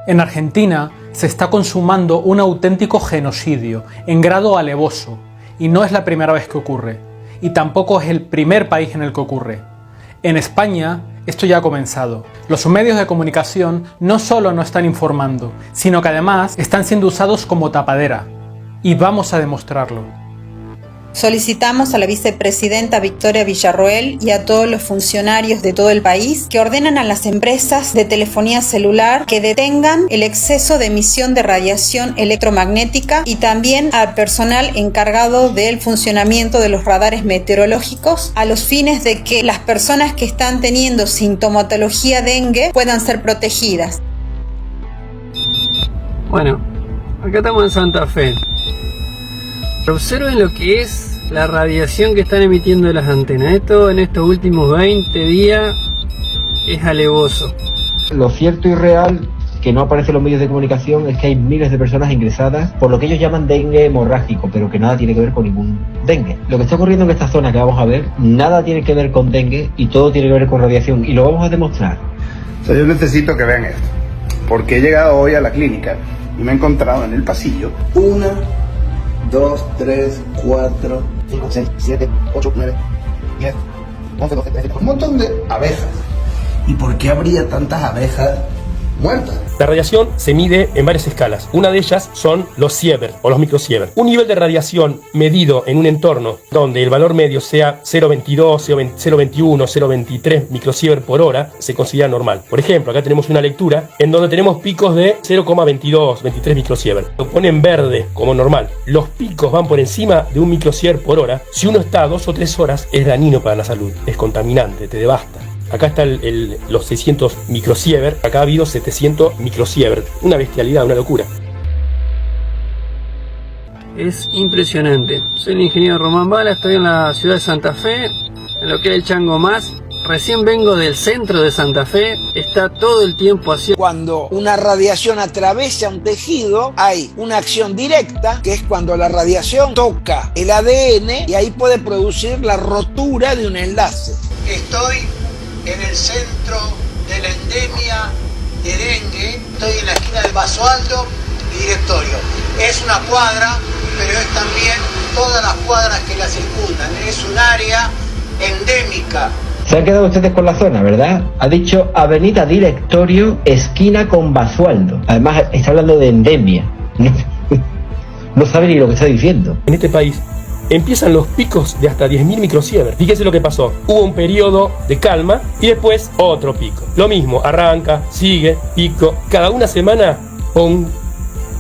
En Argentina se está consumando un auténtico genocidio en grado alevoso, y no es la primera vez que ocurre, y tampoco es el primer país en el que ocurre. En España esto ya ha comenzado. Los medios de comunicación no solo no están informando, sino que además están siendo usados como tapadera, y vamos a demostrarlo. Solicitamos a la vicepresidenta Victoria Villarroel y a todos los funcionarios de todo el país que ordenen a las empresas de telefonía celular que detengan el exceso de emisión de radiación electromagnética y también al personal encargado del funcionamiento de los radares meteorológicos a los fines de que las personas que están teniendo sintomatología dengue puedan ser protegidas. Bueno, acá estamos en Santa Fe. Observen lo que es la radiación que están emitiendo las antenas. Esto en estos últimos 20 días es alevoso. Lo cierto y real que no aparece en los medios de comunicación es que hay miles de personas ingresadas por lo que ellos llaman dengue hemorrágico, pero que nada tiene que ver con ningún dengue. Lo que está ocurriendo en esta zona que vamos a ver, nada tiene que ver con dengue y todo tiene que ver con radiación, y lo vamos a demostrar. O sea, yo necesito que vean esto, porque he llegado hoy a la clínica y me he encontrado en el pasillo 1, 2, 3, 4, 5, 6, 7, 8, 9, 10, 11, 12, 13, un montón de abejas. ¿Y por qué habría tantas abejas muertas? La radiación se mide en varias escalas. Una de ellas son los sievert o los microsievert. Un nivel de radiación medido en un entorno donde el valor medio sea 0,22, 0,21, 0,23 microsievert por hora se considera normal. Por ejemplo, acá tenemos una lectura en donde tenemos picos de 0,22, 23 microsievert. Lo pone en verde como normal. Los picos van por encima de un microsievert por hora. Si uno está 2 o 3 horas es dañino para la salud, es contaminante, te devasta. Acá está los 600 microsievert, acá ha habido 700 microsievert. Una bestialidad, una locura. Es impresionante. Soy el ingeniero Román Bala, estoy en la ciudad de Santa Fe, en lo que es el Chango Más. Recién vengo del centro de Santa Fe, está todo el tiempo así. Cuando una radiación atraviesa un tejido, hay una acción directa, que es cuando la radiación toca el ADN y ahí puede producir la rotura de un enlace. Estoy en el centro de la endemia de dengue, estoy en la esquina del Basualdo y Directorio. Es una cuadra, pero es también todas las cuadras que la circundan. Es un área endémica. Se han quedado ustedes con la zona, ¿verdad? Ha dicho Avenida Directorio, esquina con Basualdo. Además está hablando de endemia. No sabe ni lo que está diciendo. En este país empiezan los picos de hasta 10.000 microsievert. Fíjense lo que pasó. Hubo un periodo de calma y después otro pico. Lo mismo, arranca, sigue, pico. Cada una semana, ¡pum!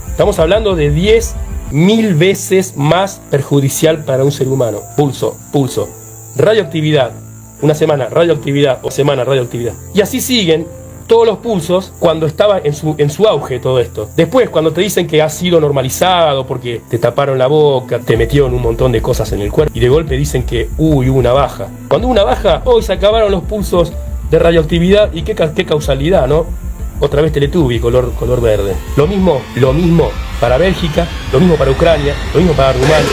Estamos hablando de 10.000 veces más perjudicial para un ser humano. Pulso. Radioactividad. Una semana, radioactividad. O semana, radioactividad. Y así siguen todos los pulsos cuando estaba en su auge todo esto. Después, cuando te dicen que ha sido normalizado porque te taparon la boca, te metieron un montón de cosas en el cuerpo y de golpe dicen que hubo una baja. Cuando hubo una baja, hoy se acabaron los pulsos de radioactividad y qué causalidad, ¿no? Otra vez Teletubby, color verde. Lo mismo para Bélgica, lo mismo para Ucrania, lo mismo para Rumania.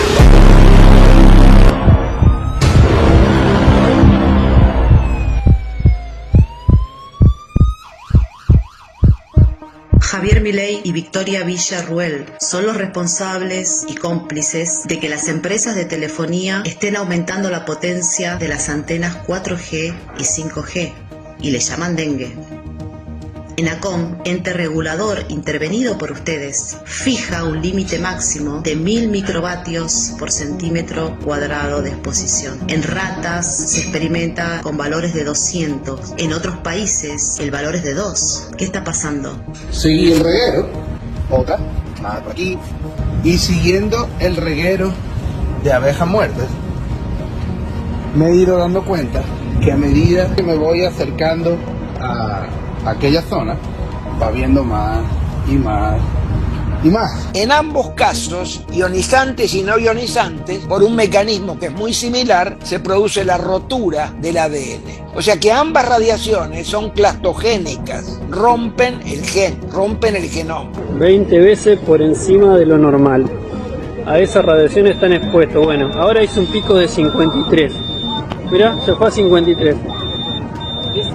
Javier Milei y Victoria Villarroel son los responsables y cómplices de que las empresas de telefonía estén aumentando la potencia de las antenas 4G y 5G y le llaman dengue. ENACOM, ente regulador intervenido por ustedes, fija un límite máximo de 1000 microvatios por centímetro cuadrado de exposición. En ratas se experimenta con valores de 200. En otros países el valor es de 2. ¿Qué está pasando? Seguí el reguero, otra, más por aquí, y siguiendo el reguero de abejas muertas, me he ido dando cuenta que a medida que me voy acercando a aquella zona, va viendo más y más y más. En ambos casos, ionizantes y no ionizantes, por un mecanismo que es muy similar, se produce la rotura del ADN. O sea que ambas radiaciones son clastogénicas, rompen el gen, rompen el genoma. 20 veces por encima de lo normal. A esa radiación están expuestos. Bueno, ahora hizo un pico de 53. Mirá, se fue a 53.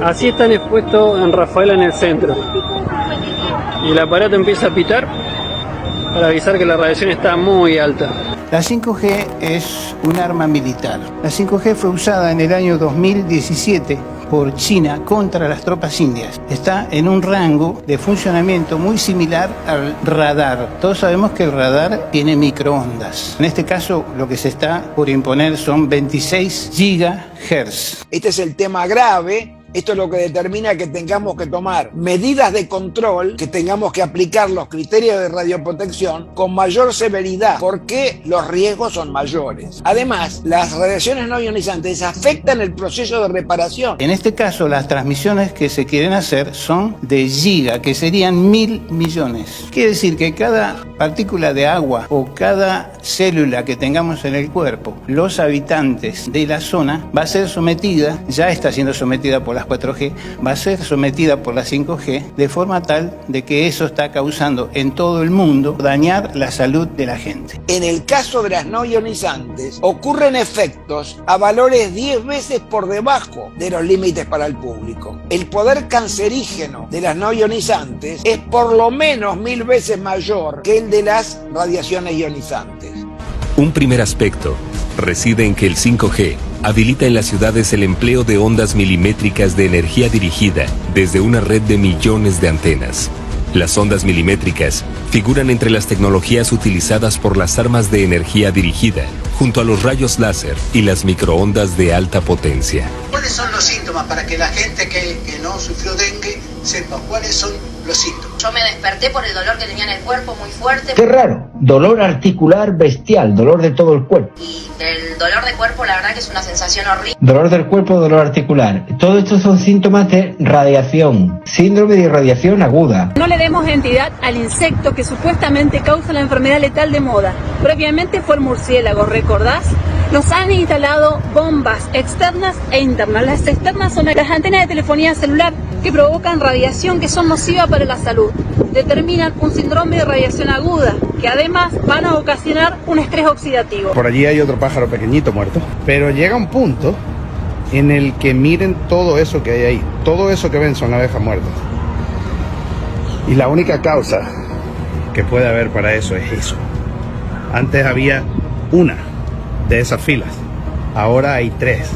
Así están expuestos en Rafaela en el centro. y el aparato empieza a pitar para avisar que la radiación está muy alta. La 5G es un arma militar. La 5G fue usada en el año 2017 por China contra las tropas indias. Está en un rango de funcionamiento muy similar al radar. Todos sabemos que el radar tiene microondas. En este caso, lo que se está por imponer son 26 GHz. Este es el tema grave. Esto es lo que determina que tengamos que tomar medidas de control, que tengamos que aplicar los criterios de radioprotección con mayor severidad, porque los riesgos son mayores. Además, las radiaciones no ionizantes afectan el proceso de reparación. En este caso, las transmisiones que se quieren hacer son de giga, que serían 1.000 millones. Quiere decir que cada partícula de agua o cada célula que tengamos en el cuerpo, los habitantes de la zona, va a ser sometida, ya está siendo sometida por las 4G, va a ser sometida por la 5G, de forma tal de que eso está causando en todo el mundo dañar la salud de la gente. En el caso de las no ionizantes, ocurren efectos a valores 10 veces por debajo de los límites para el público. El poder cancerígeno de las no ionizantes es por lo menos 1000 veces mayor que el de las radiaciones ionizantes. Un primer aspecto reside en que el 5G habilita en las ciudades el empleo de ondas milimétricas de energía dirigida desde una red de millones de antenas. Las ondas milimétricas figuran entre las tecnologías utilizadas por las armas de energía dirigida, junto a los rayos láser y las microondas de alta potencia. ¿Cuáles son los síntomas para que la gente que no sufrió dengue sepa cuáles son los síntomas? Yo me desperté por el dolor que tenía en el cuerpo muy fuerte. Qué raro, dolor articular bestial, dolor de todo el cuerpo. Y del dolor de cuerpo la verdad que es una sensación horrible. Dolor del cuerpo, dolor articular. Todo esto son síntomas de radiación, síndrome de irradiación aguda. No le demos entidad al insecto que supuestamente causa la enfermedad letal de moda. Previamente fue el murciélago, ¿recordás? Nos han instalado bombas externas e internas. Las externas son las antenas de telefonía celular que provocan radiación que son nocivas para la salud. Determinan un síndrome de radiación aguda, que además van a ocasionar un estrés oxidativo. Por allí hay otro pájaro pequeñito muerto, pero llega un punto en el que miren todo eso que hay ahí. Todo eso que ven son abejas muertas. Y la única causa que puede haber para eso es eso. Antes había una de esas filas, ahora hay 3.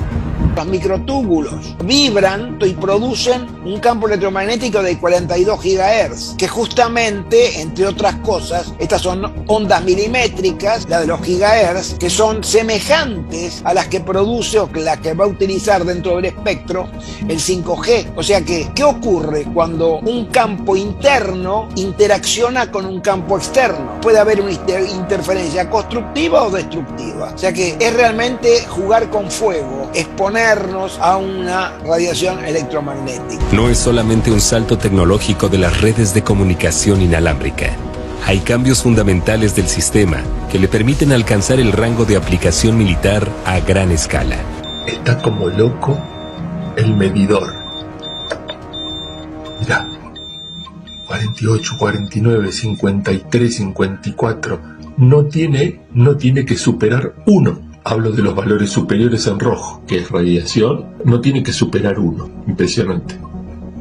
Los microtúbulos vibran y producen un campo electromagnético de 42 GHz, que justamente, entre otras cosas, estas son ondas milimétricas, la de los gigahertz, que son semejantes a las que produce o las que va a utilizar dentro del espectro el 5G. O sea que, ¿qué ocurre cuando un campo interno interacciona con un campo externo? Puede haber una interferencia constructiva o destructiva. O sea que es realmente jugar con fuego, exponernos a una radiación electromagnética. No es solamente un salto tecnológico de las redes de comunicación inalámbrica. Hay cambios fundamentales del sistema que le permiten alcanzar el rango de aplicación militar a gran escala. Está como loco el medidor. Mirá, 48, 49, 53, 54. No tiene que superar 1. Hablo de los valores superiores en rojo, que es radiación, no tiene que superar 1. Impresionante.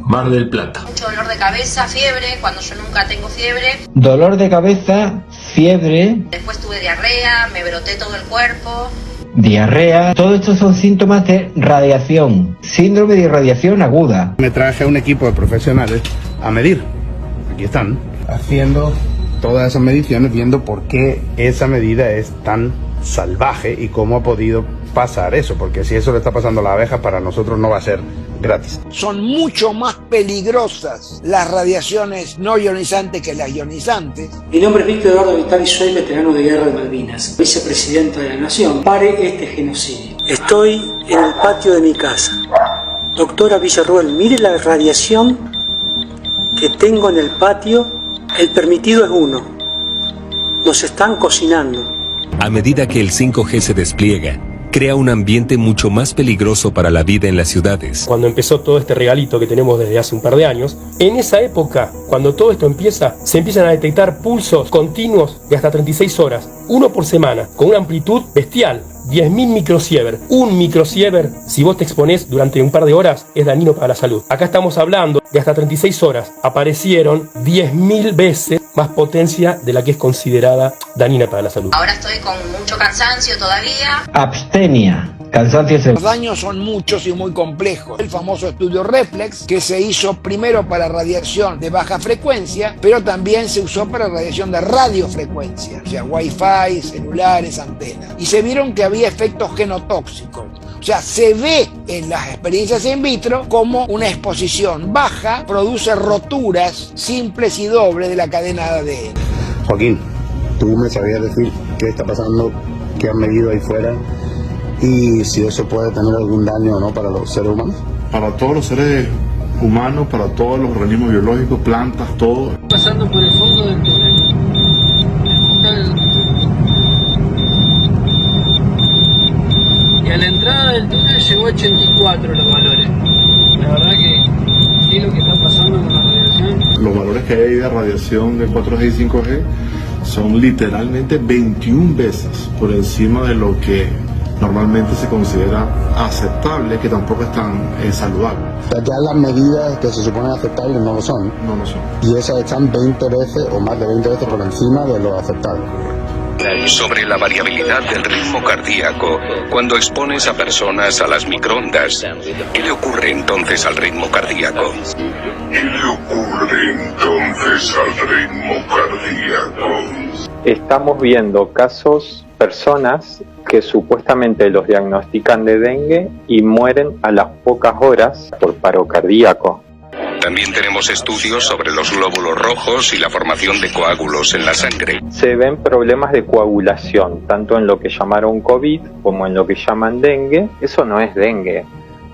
Mar del Plata. Mucho dolor de cabeza, fiebre, cuando yo nunca tengo fiebre. Dolor de cabeza, fiebre. Después tuve diarrea, me broté todo el cuerpo. Diarrea. Todo esto son síntomas de radiación, síndrome de irradiación aguda. Me traje a un equipo de profesionales a medir. Aquí están, haciendo todas esas mediciones, viendo por qué esa medida es tan salvaje y cómo ha podido pasar eso, porque si eso le está pasando a la abeja, para nosotros no va a ser gratis. Son mucho más peligrosas las radiaciones no ionizantes que las ionizantes. Mi nombre es Víctor Eduardo Vitali, soy veterano de guerra de Malvinas, vicepresidente de la Nación. Pare este genocidio. Estoy en el patio de mi casa. Doctora Villarruel, mire la radiación que tengo en el patio. El permitido es 1. Nos están cocinando. A medida que el 5G se despliega, crea un ambiente mucho más peligroso para la vida en las ciudades. Cuando empezó todo este regalito que tenemos desde hace un par de años, en esa época, cuando todo esto empieza, se empiezan a detectar pulsos continuos de hasta 36 horas, uno por semana, con una amplitud bestial. 10.000 microsiever. Un microsiever, si vos te exponés durante un par de horas, es dañino para la salud. Acá estamos hablando de hasta 36 horas. Aparecieron 10.000 veces más potencia de la que es considerada dañina para la salud. Ahora estoy con mucho cansancio todavía. Abstenia. Cansancio. Los daños son muchos y muy complejos. El famoso estudio Reflex, que se hizo primero para radiación de baja frecuencia, pero también se usó para radiación de radiofrecuencia, o sea, wifi, celulares, antenas. Y se vieron que había efectos genotóxicos. O sea, se ve en las experiencias in vitro como una exposición baja produce roturas simples y dobles de la cadena de ADN. Joaquín, tú me sabías decir qué está pasando, qué han medido ahí fuera y si eso puede tener algún daño o no para los seres humanos. Para todos los seres humanos, para todos los organismos biológicos, plantas, todo. Pasando por el fondo del túnel. Y a la entrada del túnel llegó a 84 los valores. La verdad que, ¿qué es lo que está pasando con la radiación? Los valores que hay de radiación de 4G y 5G son literalmente 21 veces por encima de lo que normalmente se considera aceptable, que tampoco es tan saludable. O sea, ya las medidas que se suponen aceptables no lo son. No lo son. Y esas están 20 veces o más de 20 veces por encima de lo aceptable. Sobre la variabilidad del ritmo cardíaco cuando expones a personas a las microondas. ¿Qué le ocurre entonces al ritmo cardíaco? ¿Qué le ocurre entonces al ritmo cardíaco? Estamos viendo casos, personas que supuestamente los diagnostican de dengue y mueren a las pocas horas por paro cardíaco. También tenemos estudios sobre los glóbulos rojos y la formación de coágulos en la sangre. Se ven problemas de coagulación, tanto en lo que llamaron COVID como en lo que llaman dengue. Eso no es dengue.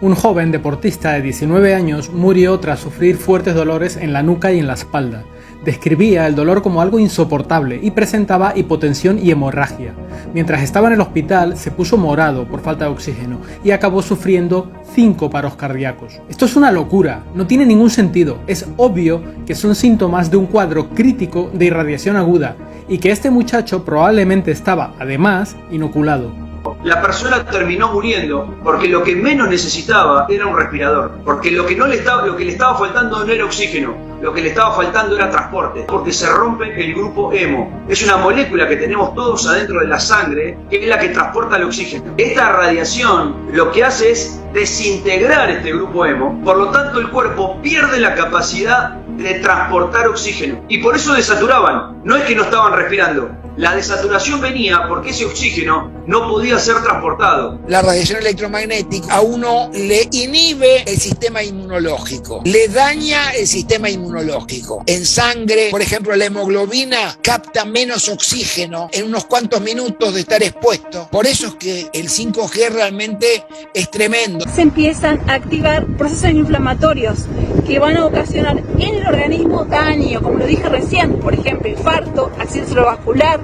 Un joven deportista de 19 años murió tras sufrir fuertes dolores en la nuca y en la espalda. Describía el dolor como algo insoportable y presentaba hipotensión y hemorragia. Mientras estaba en el hospital se puso morado por falta de oxígeno y acabó sufriendo 5 paros cardíacos. Esto es una locura, no tiene ningún sentido. Es obvio que son síntomas de un cuadro crítico de irradiación aguda y que este muchacho probablemente estaba, además, inoculado. La persona terminó muriendo porque lo que menos necesitaba era un respirador, porque lo que le estaba faltando no era oxígeno, lo que le estaba faltando era transporte, porque se rompe el grupo hemo. Es una molécula que tenemos todos adentro de la sangre, que es la que transporta el oxígeno. Esta radiación lo que hace es desintegrar este grupo hemo, por lo tanto el cuerpo pierde la capacidad de transportar oxígeno y por eso desaturaban. No es que no estaban respirando, la desaturación venía porque ese oxígeno no podía ser transportado. La radiación electromagnética a uno le inhibe el sistema inmunológico, le daña el sistema inmunológico. En sangre, por ejemplo, la hemoglobina capta menos oxígeno en unos cuantos minutos de estar expuesto. Por eso es que el 5G realmente es tremendo. Se empiezan a activar procesos inflamatorios que van a ocasionar en el organismo daño, como lo dije recién, por ejemplo, infarto, accidente cerebrovascular,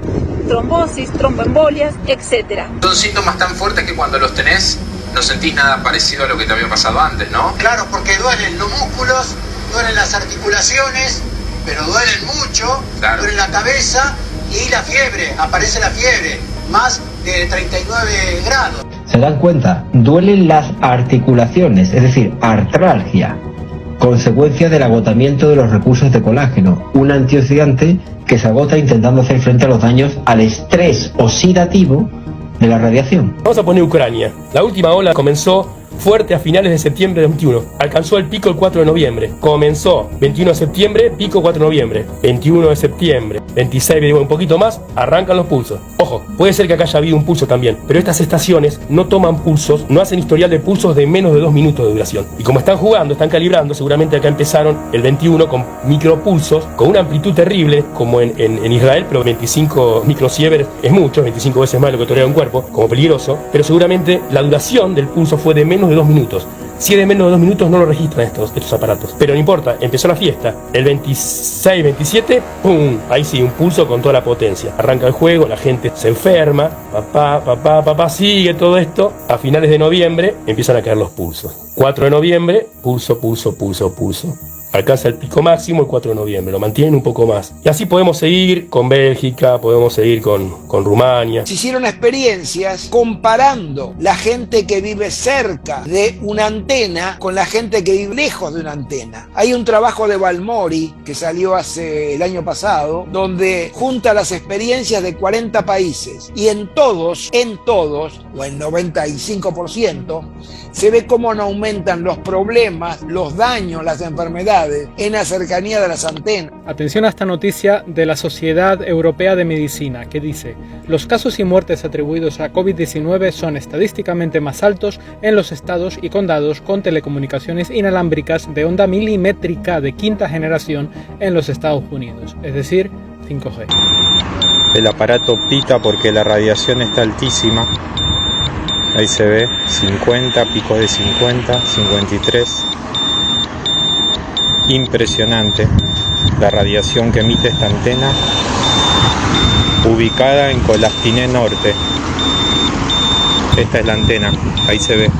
trombosis, tromboembolias, etc. Son síntomas tan fuertes que cuando los tenés no sentís nada parecido a lo que te había pasado antes, ¿no? Claro, porque duelen los músculos, duelen las articulaciones, pero duelen mucho, claro. Duele la cabeza y la fiebre, aparece la fiebre, más de 39 grados. ¿Se dan cuenta? Duelen las articulaciones, es decir, artralgia, consecuencia del agotamiento de los recursos de colágeno, un antioxidante que se agota intentando hacer frente a los daños al estrés oxidativo de la radiación. Vamos a poner Ucrania. La última ola comenzó fuerte a finales de septiembre de 21. Alcanzó el pico el 4 de noviembre. Comenzó 21 de septiembre, pico 4 de noviembre. 21 de septiembre, 26, digo, un poquito más, arrancan los pulsos. Ojo, puede ser que acá haya habido un pulso también, pero estas estaciones no toman pulsos, no hacen historial de pulsos de menos de 2 minutos de duración. Y como están jugando, están calibrando, seguramente acá empezaron el 21 con micropulsos, con una amplitud terrible, como en Israel, pero 25 microsieverts es mucho, 25 veces más de lo que tolera un cuerpo, como peligroso, pero seguramente la duración del pulso fue de menos de 2 minutos. Si es de menos de 2 minutos no lo registran estos aparatos. Pero no importa, empezó la fiesta. El 26, 27, ¡pum! Ahí sí, un pulso con toda la potencia. Arranca el juego, la gente se enferma, papá, sigue todo esto. A finales de noviembre empiezan a caer los pulsos. 4 de noviembre, pulso. Alcanza el pico máximo el 4 de noviembre, lo mantienen un poco más. Y así podemos seguir con Bélgica, podemos seguir con Rumania. Se hicieron experiencias comparando la gente que vive cerca de una antena con la gente que vive lejos de una antena. Hay un trabajo de Balmori que salió hace el año pasado, donde junta las experiencias de 40 países y en todos, o en 95%, se ve cómo no aumentan los problemas, los daños, las enfermedades en la cercanía de las antenas. Atención a esta noticia de la Sociedad Europea de Medicina, que dice: los casos y muertes atribuidos a COVID-19 son estadísticamente más altos en los estados y condados con telecomunicaciones inalámbricas de onda milimétrica de quinta generación en los Estados Unidos, es decir, 5G. El aparato pita porque la radiación está altísima. Ahí se ve 50, picos de 50, 53. Impresionante la radiación que emite esta antena, ubicada en Colastiné Norte. Esta es la antena, ahí se ve.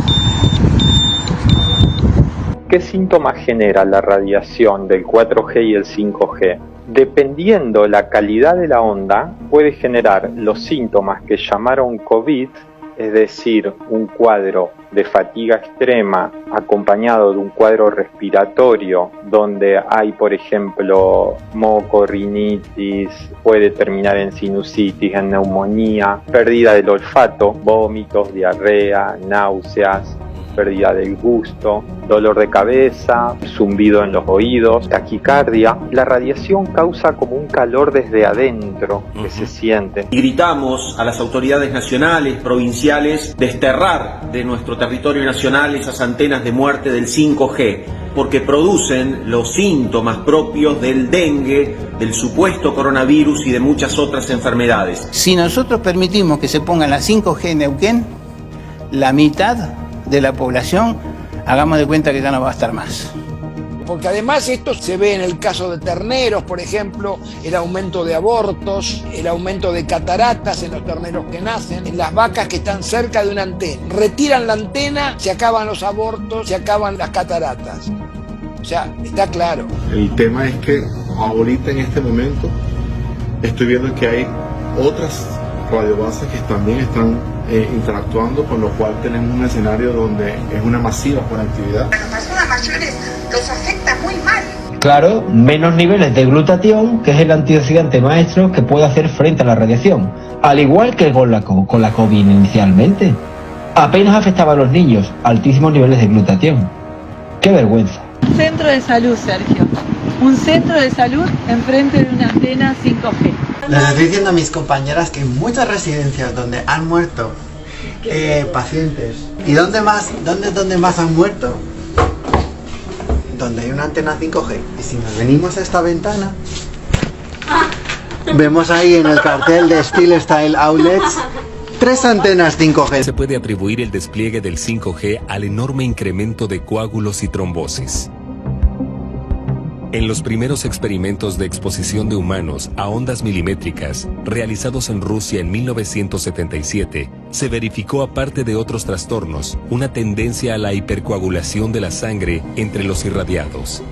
¿Qué síntomas genera la radiación del 4G y el 5G? Dependiendo la calidad de la onda, puede generar los síntomas que llamaron COVID, es decir, un cuadro de fatiga extrema acompañado de un cuadro respiratorio donde hay, por ejemplo, moco, rinitis, puede terminar en sinusitis, en neumonía, pérdida del olfato, vómitos, diarrea, náuseas, pérdida del gusto, dolor de cabeza, zumbido en los oídos, taquicardia. La radiación causa como un calor desde adentro que se siente. Y gritamos a las autoridades nacionales, provinciales, desterrar de nuestro territorio nacional esas antenas de muerte del 5G, porque producen los síntomas propios del dengue, del supuesto coronavirus y de muchas otras enfermedades. Si nosotros permitimos que se pongan las 5G en Neuquén, la mitad de la población, hagamos de cuenta que ya no va a estar más. Porque además esto se ve en el caso de terneros, por ejemplo, el aumento de abortos, el aumento de cataratas en los terneros que nacen, en las vacas que están cerca de una antena. Retiran la antena, se acaban los abortos, se acaban las cataratas. O sea, está claro. El tema es que ahorita en este momento estoy viendo que hay otras radiobases que también están interactuando, con lo cual tenemos un escenario donde es una masiva conectividad. A las personas mayores los afecta muy mal. Claro, menos niveles de glutatión, que es el antioxidante maestro que puede hacer frente a la radiación, al igual que con la COVID inicialmente. Apenas afectaba a los niños, altísimos niveles de glutatión. ¡Qué vergüenza! Centro de salud, Sergio. Un centro de salud enfrente de una antena 5G. Les estoy diciendo a mis compañeras que en muchas residencias donde han muerto pacientes, ¿y dónde más han muerto? Donde hay una antena 5G. Y si nos venimos a esta ventana, vemos ahí en el cartel de Steel Style Outlets 3 antenas 5G. Se puede atribuir el despliegue del 5G al enorme incremento de coágulos y trombosis. En los primeros experimentos de exposición de humanos a ondas milimétricas, realizados en Rusia en 1977, se verificó, aparte de otros trastornos, una tendencia a la hipercoagulación de la sangre entre los irradiados.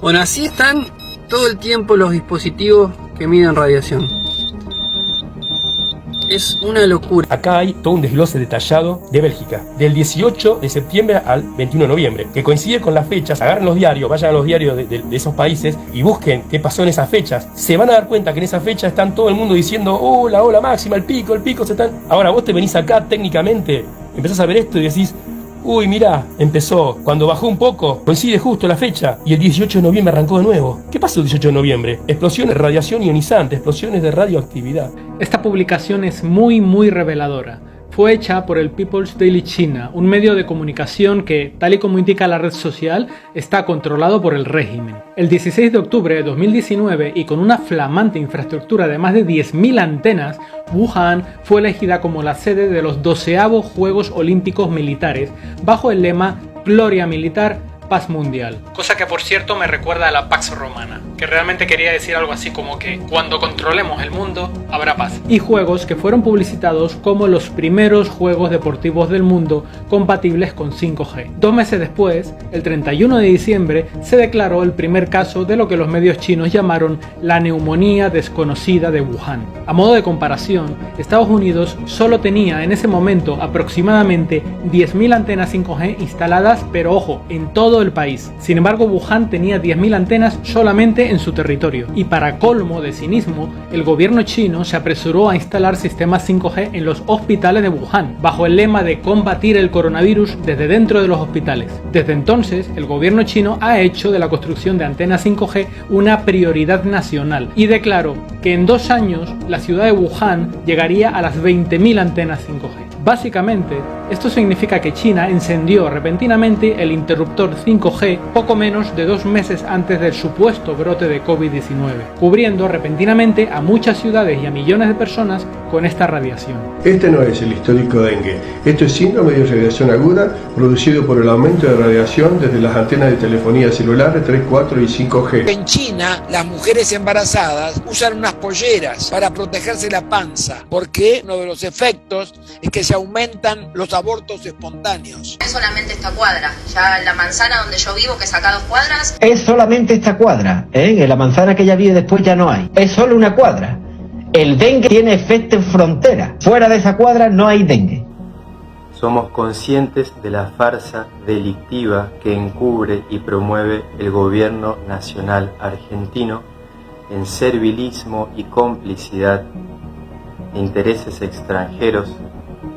Bueno, así están todo el tiempo los dispositivos que miden radiación. Es una locura. Acá hay todo un desglose detallado de Bélgica, del 18 de septiembre al 21 de noviembre, que coincide con las fechas. Agarren los diarios, vayan a los diarios de esos países y busquen qué pasó en esas fechas. Se van a dar cuenta que en esa fecha están todo el mundo diciendo, oh, la ola máxima, el pico, se están... Ahora vos te venís acá técnicamente, empezás a ver esto y decís, uy, mirá, empezó, cuando bajó un poco, coincide justo la fecha, y el 18 de noviembre arrancó de nuevo. ¿Qué pasó el 18 de noviembre? Explosiones, radiación ionizante, explosiones de radioactividad. Esta publicación es muy reveladora. Fue hecha por el People's Daily China, un medio de comunicación que, tal y como indica la red social, está controlado por el régimen. El 16 de octubre de 2019, y con una flamante infraestructura de más de 10.000 antenas, Wuhan fue elegida como la sede de los 12avos Juegos Olímpicos Militares, bajo el lema Gloria Militar, paz mundial. Cosa que por cierto me recuerda a la Pax Romana, que realmente quería decir algo así como que cuando controlemos el mundo habrá paz. Y juegos que fueron publicitados como los primeros juegos deportivos del mundo compatibles con 5G. 2 meses después, el 31 de diciembre, se declaró el primer caso de lo que los medios chinos llamaron la neumonía desconocida de Wuhan. A modo de comparación, Estados Unidos solo tenía en ese momento aproximadamente 10.000 antenas 5G instaladas, pero ojo, en todo el país. Sin embargo, Wuhan tenía 10.000 antenas solamente en su territorio. Y para colmo de cinismo, el gobierno chino se apresuró a instalar sistemas 5G en los hospitales de Wuhan, bajo el lema de combatir el coronavirus desde dentro de los hospitales. Desde entonces, el gobierno chino ha hecho de la construcción de antenas 5G una prioridad nacional y declaró que en 2 años la ciudad de Wuhan llegaría a las 20.000 antenas 5G. Básicamente, esto significa que China encendió repentinamente el interruptor 5G poco menos de 2 meses antes del supuesto brote de COVID-19, cubriendo repentinamente a muchas ciudades y a millones de personas con esta radiación. Este no es el histórico dengue, esto es síndrome de radiación aguda producido por el aumento de radiación desde las antenas de telefonía celular 3, 4 y 5G. En China, las mujeres embarazadas usan unas polleras para protegerse la panza, porque uno de los efectos es que se aumentan los abortos espontáneos. Es solamente esta cuadra, ya en la manzana donde yo vivo, que es acá 2 cuadras. Es solamente esta cuadra, en la manzana que ella vive después ya no hay. Es solo una cuadra. El dengue tiene efecto en frontera. Fuera de esa cuadra no hay dengue. Somos conscientes de la farsa delictiva que encubre y promueve el gobierno nacional argentino en servilismo y complicidad de intereses extranjeros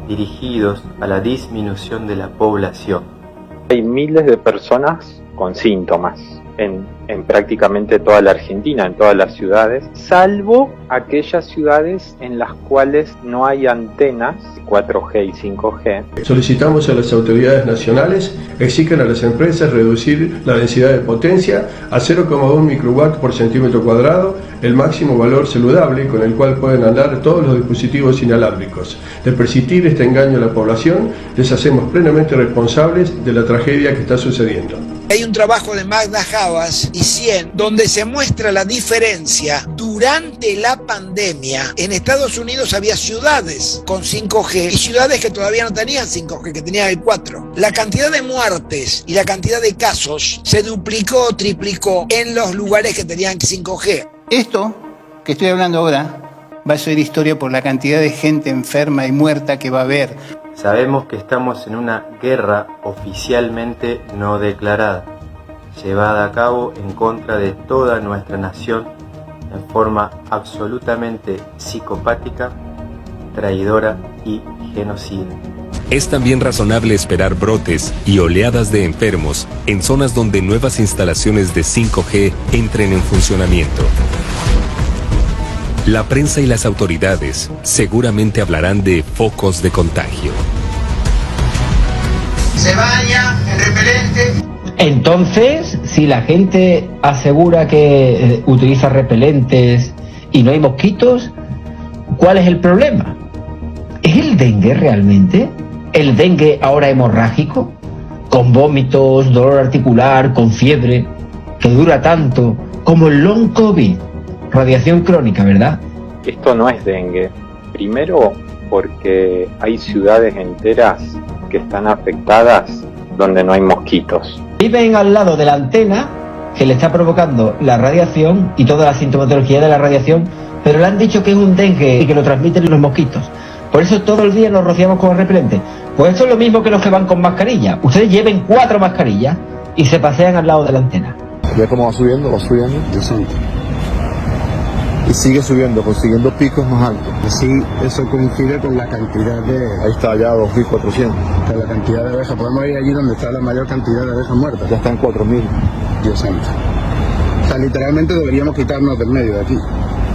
dirigidos a la disminución de la población. Hay miles de personas con síntomas en prácticamente toda la Argentina, en todas las ciudades, salvo aquellas ciudades en las cuales no hay antenas 4G y 5G. Solicitamos a las autoridades nacionales exigen a las empresas reducir la densidad de potencia a 0,1 microwatt por centímetro cuadrado, el máximo valor saludable con el cual pueden andar todos los dispositivos inalámbricos. De persistir este engaño a la población, les hacemos plenamente responsables de la tragedia que está sucediendo. Hay un trabajo de Magda Havas y 100 donde se muestra la diferencia durante la pandemia. En Estados Unidos había ciudades con 5G y ciudades que todavía no tenían 5G, que tenían el 4. La cantidad de muertes y la cantidad de casos se duplicó o triplicó en los lugares que tenían 5G. Esto que estoy hablando ahora va a ser historia por la cantidad de gente enferma y muerta que va a haber. Sabemos que estamos en una guerra oficialmente no declarada, llevada a cabo en contra de toda nuestra nación en forma absolutamente psicopática, traidora y genocida. Es también razonable esperar brotes y oleadas de enfermos en zonas donde nuevas instalaciones de 5G entren en funcionamiento. La prensa y las autoridades seguramente hablarán de focos de contagio. Se baña en repelente. Entonces, si la gente asegura que utiliza repelentes y no hay mosquitos, ¿cuál es el problema? ¿Es el dengue realmente? ¿El dengue ahora hemorrágico? Con vómitos, dolor articular, con fiebre, que dura tanto, como el long COVID. Radiación crónica, ¿verdad? Esto no es dengue. Primero, porque hay ciudades enteras que están afectadas donde no hay mosquitos. Viven al lado de la antena que le está provocando la radiación y toda la sintomatología de la radiación, pero le han dicho que es un dengue y que lo transmiten los mosquitos. Por eso todo el día nos rociamos con repelente. Pues esto es lo mismo que los que van con mascarilla. Ustedes lleven 4 mascarillas y se pasean al lado de la antena. ¿Ve cómo va subiendo? Dios santo. Y sigue subiendo, consiguiendo picos más altos. Así, eso coincide con la cantidad de... Ahí está ya 2.400. Con la cantidad de abejas. Podemos ir allí donde está la mayor cantidad de abejas muertas. Ya están 4.000. Dios santo. O sea, literalmente deberíamos quitarnos del medio de aquí.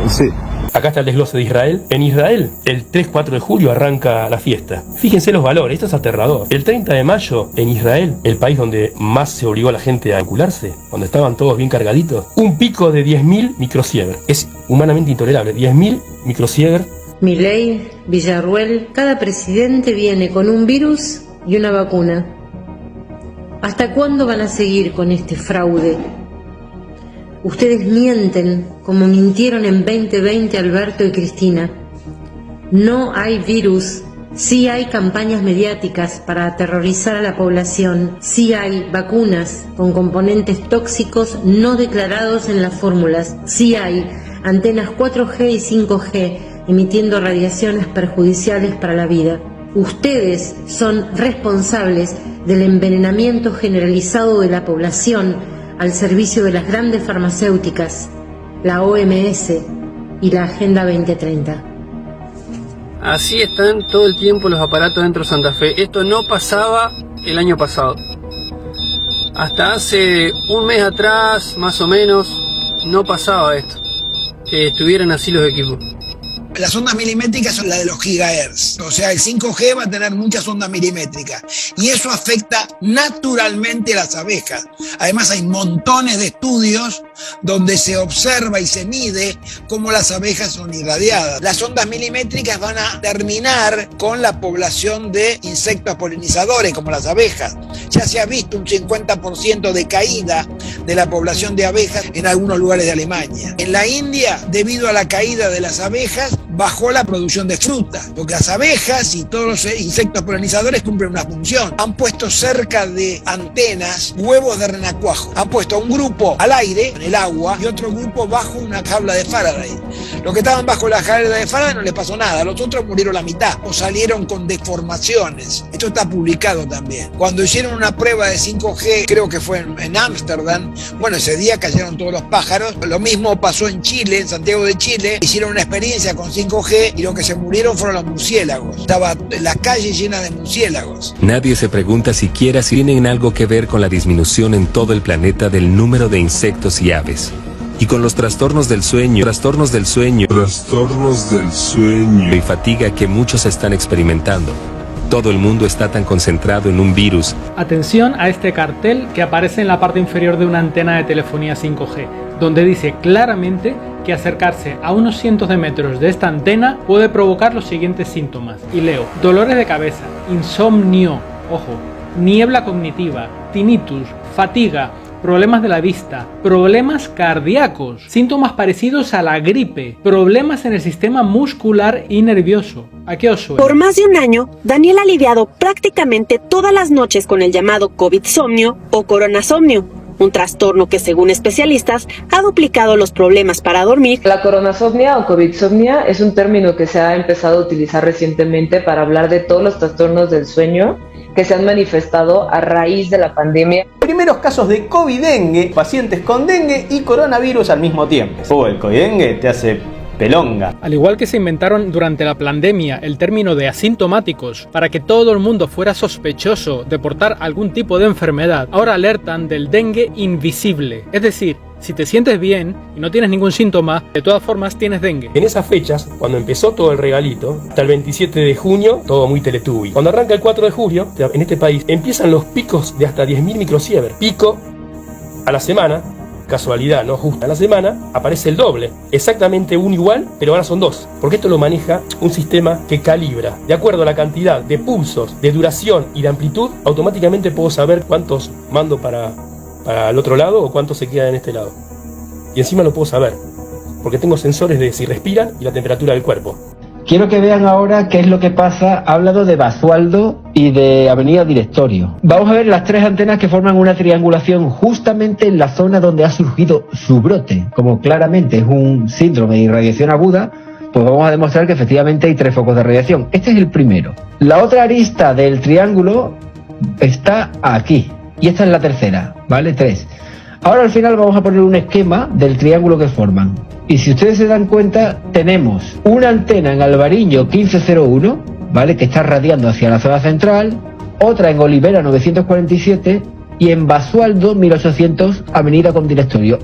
Sí. Acá está el desglose de Israel. En Israel, el 3-4 de julio arranca la fiesta. Fíjense los valores, esto es aterrador. El 30 de mayo, en Israel, el país donde más se obligó a la gente a inocularse, donde estaban todos bien cargaditos, un pico de 10.000 microsievert. Es humanamente intolerable. 10.000 microsievert. Milei, Villarruel, cada presidente viene con un virus y una vacuna. ¿Hasta cuándo van a seguir con este fraude? Ustedes mienten como mintieron en 2020 Alberto y Cristina. No hay virus, sí hay campañas mediáticas para aterrorizar a la población, sí hay vacunas con componentes tóxicos no declarados en las fórmulas, sí hay antenas 4G y 5G emitiendo radiaciones perjudiciales para la vida. Ustedes son responsables del envenenamiento generalizado de la población al servicio de las grandes farmacéuticas, la OMS y la Agenda 2030. Así están todo el tiempo los aparatos dentro de Santa Fe. Esto no pasaba el año pasado. Hasta hace un mes atrás, más o menos, no pasaba esto. Que estuvieran así los equipos. Las ondas milimétricas son las de los gigahertz, o sea, el 5G va a tener muchas ondas milimétricas y eso afecta naturalmente a las abejas. Además hay montones de estudios donde se observa y se mide cómo las abejas son irradiadas. Las ondas milimétricas van a terminar con la población de insectos polinizadores como las abejas. Ya se ha visto un 50% de caída de la población de abejas en algunos lugares de Alemania. En la India, debido a la caída de las abejas, bajó la producción de fruta, porque las abejas y todos los insectos polinizadores cumplen una función. Han puesto cerca de antenas huevos de renacuajo. Han puesto un grupo al aire, en el agua, y otro grupo bajo una jaula de Faraday. Los que estaban bajo la jaula de Faraday no les pasó nada, los otros murieron la mitad o salieron con deformaciones. Esto está publicado también. Cuando hicieron una prueba de 5G, creo que fue en Ámsterdam, bueno, ese día cayeron todos los pájaros. Lo mismo pasó en Chile, en Santiago de Chile. Hicieron una experiencia con 5G y lo que se murieron fueron los murciélagos. Estaba la calle llena de murciélagos. Nadie se pregunta siquiera si tienen algo que ver con la disminución en todo el planeta del número de insectos y aves. Y con los trastornos del sueño y fatiga que muchos están experimentando. Todo el mundo está tan concentrado en un virus. Atención a este cartel que aparece en la parte inferior de una antena de telefonía 5G, donde dice claramente que acercarse a unos cientos de metros de esta antena puede provocar los siguientes síntomas. Y leo: dolores de cabeza, insomnio, ojo, niebla cognitiva, tinnitus, fatiga, problemas de la vista, problemas cardíacos, síntomas parecidos a la gripe, problemas en el sistema muscular y nervioso. ¿A qué os suena? Por más de un año, Daniel ha lidiado prácticamente todas las noches con el llamado COVID-somnio o coronasomnio, un trastorno que, según especialistas, ha duplicado los problemas para dormir. La coronasomnia o COVID-somnia es un término que se ha empezado a utilizar recientemente para hablar de todos los trastornos del sueño que se han manifestado a raíz de la pandemia. Primeros casos de COVID-dengue, pacientes con dengue y coronavirus al mismo tiempo. El COVID-dengue te hace pelonga. Al igual que se inventaron durante la pandemia el término de asintomáticos para que todo el mundo fuera sospechoso de portar algún tipo de enfermedad, ahora alertan del dengue invisible. Es decir, si te sientes bien y no tienes ningún síntoma, de todas formas tienes dengue. En esas fechas, cuando empezó todo el regalito, hasta el 27 de junio, todo muy Teletubby. Cuando arranca el 4 de julio, en este país, empiezan los picos de hasta 10.000 microsievert. Pico a la semana, casualidad, no justa, a la semana aparece el doble. Exactamente uno igual, pero ahora son dos. Porque esto lo maneja un sistema que calibra. De acuerdo a la cantidad de pulsos, de duración y de amplitud, automáticamente puedo saber cuántos mando para el otro lado o cuánto se queda en este lado. Y encima lo puedo saber, porque tengo sensores de si respiran y la temperatura del cuerpo. Quiero que vean ahora qué es lo que pasa. Ha hablado de Basualdo y de Avenida Directorio. Vamos a ver las tres antenas que forman una triangulación justamente en la zona donde ha surgido su brote. Como claramente es un síndrome de irradiación aguda, pues vamos a demostrar que efectivamente hay tres focos de radiación. Este es el primero. La otra arista del triángulo está aquí. Y esta es la tercera, ¿vale? 3. Ahora al final vamos a poner un esquema del triángulo que forman. Y si ustedes se dan cuenta, tenemos una antena en Alvariño 1501, ¿vale? Que está radiando hacia la zona central, otra en Olivera 947 y en Basualdo 1800, Avenida con Directorio.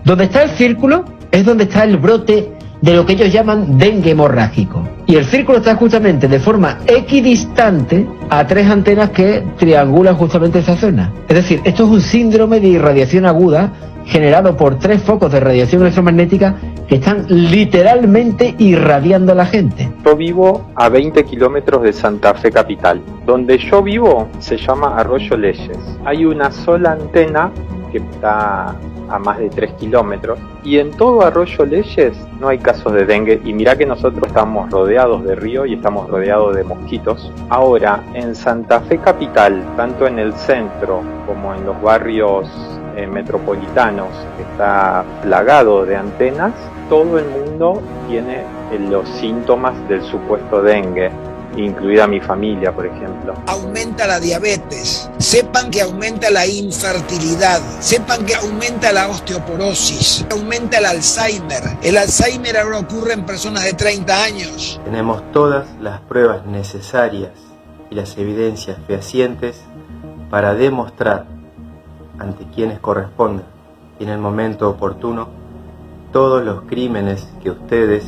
Donde está el círculo es donde está el brote de lo que ellos llaman dengue hemorrágico. Y el círculo está justamente de forma equidistante a tres antenas que triangulan justamente esa zona. Es decir, esto es un síndrome de irradiación aguda generado por tres focos de radiación electromagnética que están literalmente irradiando a la gente. Yo vivo a 20 kilómetros de Santa Fe capital. Donde yo vivo se llama Arroyo Leyes. Hay una sola antena que está a más de 3 kilómetros y en todo Arroyo Leyes no hay casos de dengue. Y mirá que nosotros estamos rodeados de río y estamos rodeados de mosquitos. Ahora, en Santa Fe capital, tanto en el centro como en los barrios metropolitanos, que está plagado de antenas, todo el mundo tiene los síntomas del supuesto dengue, incluida mi familia, por ejemplo. Aumenta la diabetes, sepan que aumenta la infertilidad, sepan que aumenta la osteoporosis, aumenta el Alzheimer. El Alzheimer ahora ocurre en personas de 30 años. Tenemos todas las pruebas necesarias y las evidencias fehacientes para demostrar ante quienes corresponda y en el momento oportuno todos los crímenes que ustedes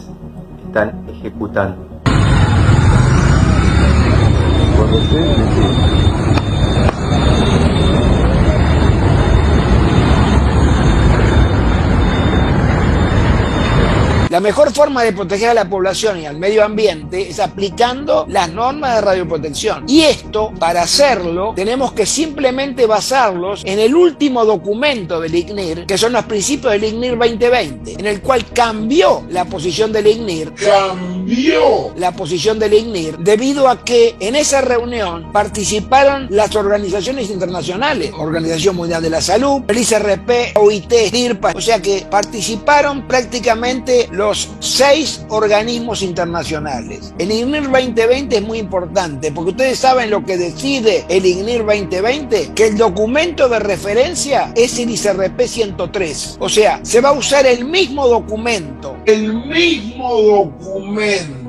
están ejecutando. La mejor forma de proteger a la población y al medio ambiente es aplicando las normas de radioprotección. Y esto, para hacerlo, tenemos que simplemente basarlos en el último documento del ICNIR, que son los principios del ICNIR 2020, en el cual cambió la posición del ICNIR. ¡Cambió! La posición del ICNIR debido a que en esa reunión participaron las organizaciones internacionales, Organización Mundial de la Salud, el ICRP, OIT, DIRPA, o sea que participaron prácticamente los 6 organismos internacionales. El ICNIR 2020 es muy importante porque ustedes saben lo que decide el ICNIR 2020, que el documento de referencia es el ICRP 103. O sea, se va a usar el mismo documento. El mismo documento.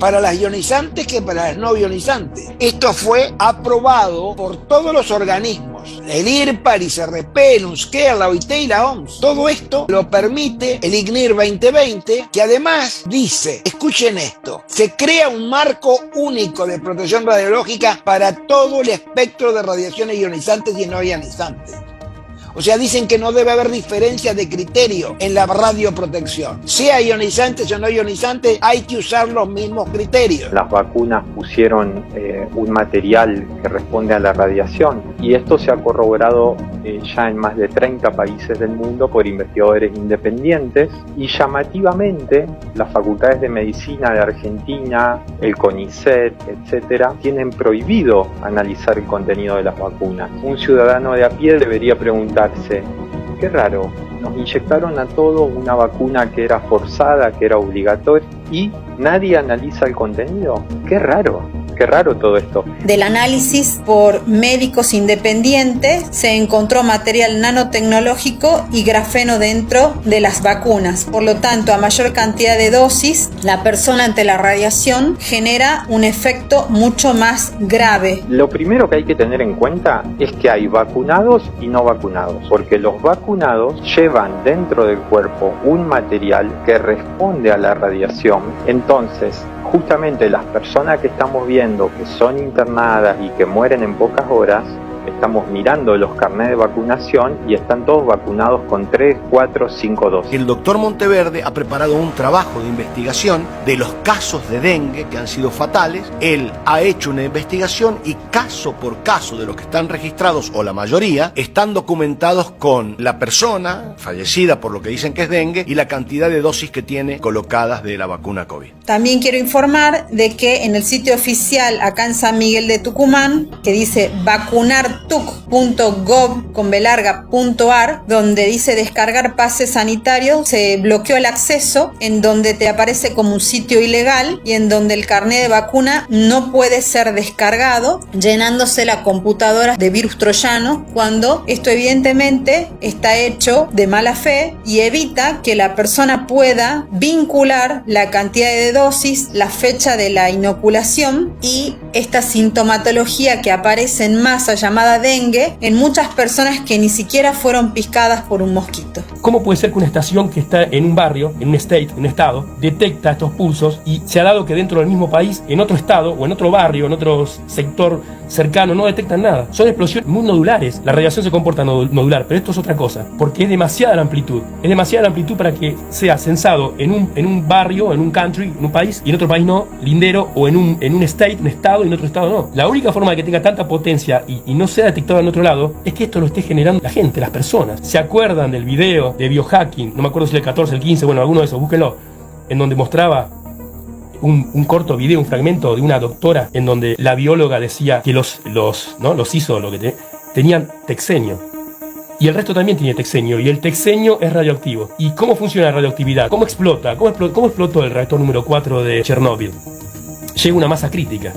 Para las ionizantes que para las no ionizantes. Esto fue aprobado por todos los organismos. El IRPA, el ICRP, el UNSCEAR, la OIT y la OMS. Todo esto lo permite el ICNIR 2020, que además dice, escuchen esto, se crea un marco único de protección radiológica para todo el espectro de radiaciones ionizantes y no ionizantes. O sea, dicen que no debe haber diferencia de criterio en la radioprotección. Sea ionizantes o no ionizantes, hay que usar los mismos criterios. Las vacunas pusieron un material que responde a la radiación y esto se ha corroborado ya en más de 30 países del mundo por investigadores independientes y llamativamente las facultades de medicina de Argentina, el CONICET, etcétera, tienen prohibido analizar el contenido de las vacunas. Un ciudadano de a pie debería preguntarse, qué raro, nos inyectaron a todos una vacuna que era forzada, que era obligatoria y nadie analiza el contenido. Qué raro todo esto. Del análisis por médicos independientes se encontró material nanotecnológico y grafeno dentro de las vacunas. Por lo tanto, a mayor cantidad de dosis, la persona ante la radiación genera un efecto mucho más grave. Lo primero que hay que tener en cuenta es que hay vacunados y no vacunados, porque los vacunados llevan dentro del cuerpo un material que responde a la radiación. Entonces, justamente las personas que estamos viendo que son internadas y que mueren en pocas horas, estamos mirando los carnets de vacunación y están todos vacunados con 3, 4, 5 dosis. El doctor Monteverde ha preparado un trabajo de investigación de los casos de dengue que han sido fatales. Él ha hecho una investigación y caso por caso de los que están registrados, o la mayoría, están documentados con la persona fallecida por lo que dicen que es dengue y la cantidad de dosis que tiene colocadas de la vacuna COVID. También quiero informar de que en el sitio oficial acá en San Miguel de Tucumán, que dice vacunartuc.gov.ar, donde dice descargar pase sanitario, se bloqueó el acceso, en donde te aparece como un sitio ilegal y en donde el carnet de vacuna no puede ser descargado, llenándose la computadora de virus troyano, cuando esto evidentemente está hecho de mala fe y evita que la persona pueda vincular la cantidad de dosis, la fecha de la inoculación y esta sintomatología que aparece en masa llamada dengue en muchas personas que ni siquiera fueron picadas por un mosquito. ¿Cómo puede ser que una estación que está en un barrio, en un state, en un estado, detecta estos pulsos y se ha dado que dentro del mismo país, en otro estado o en otro barrio, en otro sector cercano, no detectan nada? Son explosiones muy nodulares. La radiación se comporta nodular, pero esto es otra cosa, porque es demasiada la amplitud. Es demasiada la amplitud para que sea censado en un barrio, en un country, en un país, y en otro país no, lindero, o en un state, un estado, y en otro estado no. La única forma de que tenga tanta potencia y no sea detectado en otro lado es que esto lo esté generando la gente, las personas. ¿Se acuerdan del video de biohacking? No me acuerdo si el 14, el 15, bueno, alguno de esos, búsquenlo, en donde mostraba un corto video, un fragmento de una doctora en donde la bióloga decía que los hizo lo que tenían texenio. Y el resto también tiene texenio, y el texenio es radioactivo. ¿Y cómo funciona la radioactividad? ¿Cómo explota? ¿Cómo explotó el reactor número 4 de Chernóbil? Llega a una masa crítica.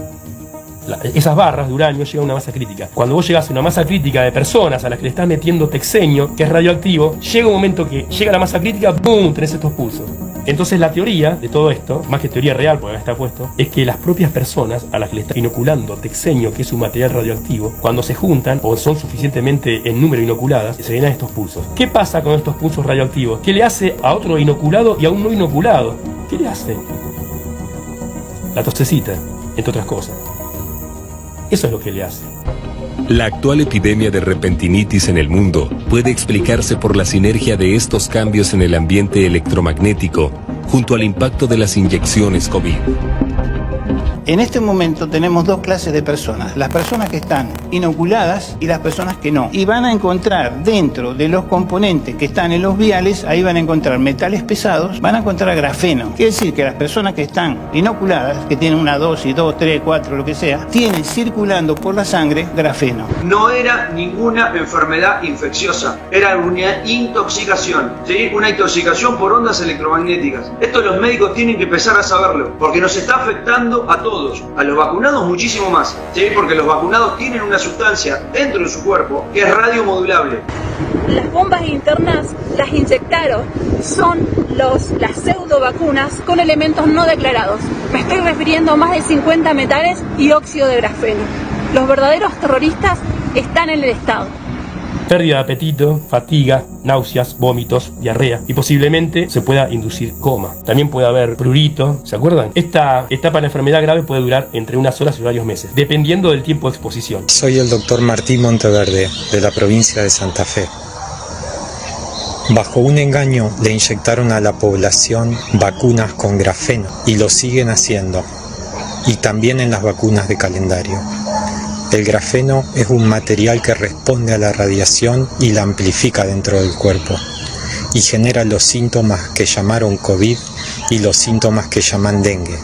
Esas barras de uranio llegan a una masa crítica. Cuando vos llegás a una masa crítica de personas a las que le estás metiendo texenio, que es radioactivo, llega un momento que llega la masa crítica, ¡boom!, tenés estos pulsos. Entonces la teoría de todo esto, más que teoría real, porque acá está puesto, es que las propias personas a las que le están inoculando texenio, que es un material radioactivo, cuando se juntan o son suficientemente en número inoculadas, se llenan estos pulsos. ¿Qué pasa con estos pulsos radioactivos? ¿Qué le hace a otro inoculado y a un no inoculado? ¿Qué le hace? La tosecita, entre otras cosas. Eso es lo que le hace. La actual epidemia de repentinitis en el mundo puede explicarse por la sinergia de estos cambios en el ambiente electromagnético junto al impacto de las inyecciones COVID. En este momento tenemos dos clases de personas, las personas que están inoculadas y las personas que no. Y van a encontrar dentro de los componentes que están en los viales, ahí van a encontrar metales pesados, van a encontrar grafeno. Quiere decir que las personas que están inoculadas, que tienen una dosis, 2, 3, 4, lo que sea, tienen circulando por la sangre grafeno. No era ninguna enfermedad infecciosa, era una intoxicación, ¿sí? Una intoxicación por ondas electromagnéticas. Esto los médicos tienen que empezar a saberlo, porque nos está afectando a todos. A los vacunados muchísimo más, ¿sí? Porque los vacunados tienen una sustancia dentro de su cuerpo que es radiomodulable. Las bombas internas las inyectaron, son las pseudo vacunas con elementos no declarados. Me estoy refiriendo a más de 50 metales y óxido de grafeno. Los verdaderos terroristas están en el Estado. Pérdida de apetito, fatiga, náuseas, vómitos, diarrea y posiblemente se pueda inducir coma. También puede haber prurito, ¿se acuerdan? Esta etapa de la enfermedad grave puede durar entre unas horas y varios meses, dependiendo del tiempo de exposición. Soy el doctor Martín Monteverde, de la provincia de Santa Fe. Bajo un engaño le inyectaron a la población vacunas con grafeno y lo siguen haciendo, y también en las vacunas de calendario. El grafeno es un material que responde a la radiación y la amplifica dentro del cuerpo y genera los síntomas que llamaron COVID y los síntomas que llaman dengue.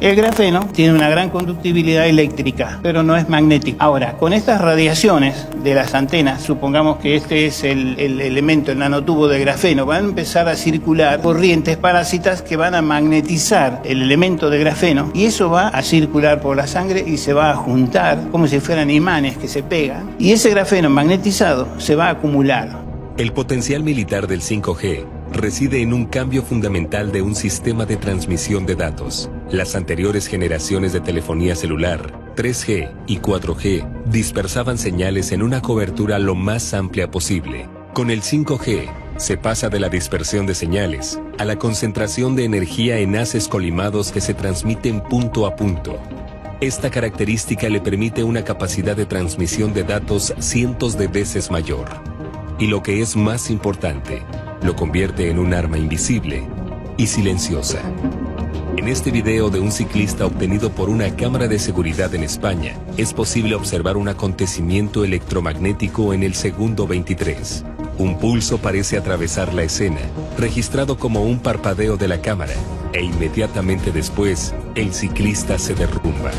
El grafeno tiene una gran conductibilidad eléctrica, pero no es magnético. Ahora, con estas radiaciones de las antenas, supongamos que este es el elemento, el nanotubo de grafeno, van a empezar a circular corrientes parásitas que van a magnetizar el elemento de grafeno y eso va a circular por la sangre y se va a juntar como si fueran imanes que se pegan y ese grafeno magnetizado se va a acumular. El potencial militar del 5G reside en un cambio fundamental de un sistema de transmisión de datos. Las anteriores generaciones de telefonía celular, 3G y 4G, dispersaban señales en una cobertura lo más amplia posible. Con el 5G, se pasa de la dispersión de señales a la concentración de energía en haces colimados que se transmiten punto a punto. Esta característica le permite una capacidad de transmisión de datos cientos de veces mayor. Y lo que es más importante, lo convierte en un arma invisible y silenciosa. En este video de un ciclista obtenido por una cámara de seguridad en España, es posible observar un acontecimiento electromagnético en el segundo 23. Un pulso parece atravesar la escena, registrado como un parpadeo de la cámara, e inmediatamente después, el ciclista se derrumba.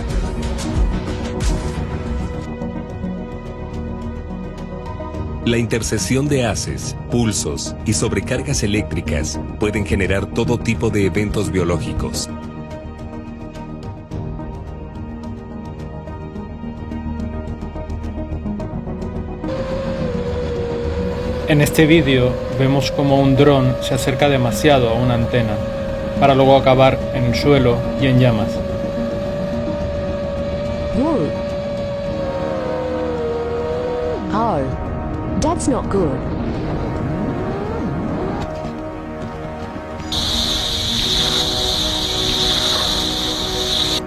La intercesión de haces, pulsos y sobrecargas eléctricas pueden generar todo tipo de eventos biológicos. En este vídeo vemos como un dron se acerca demasiado a una antena, para luego acabar en el suelo y en llamas. Oh, that's not good.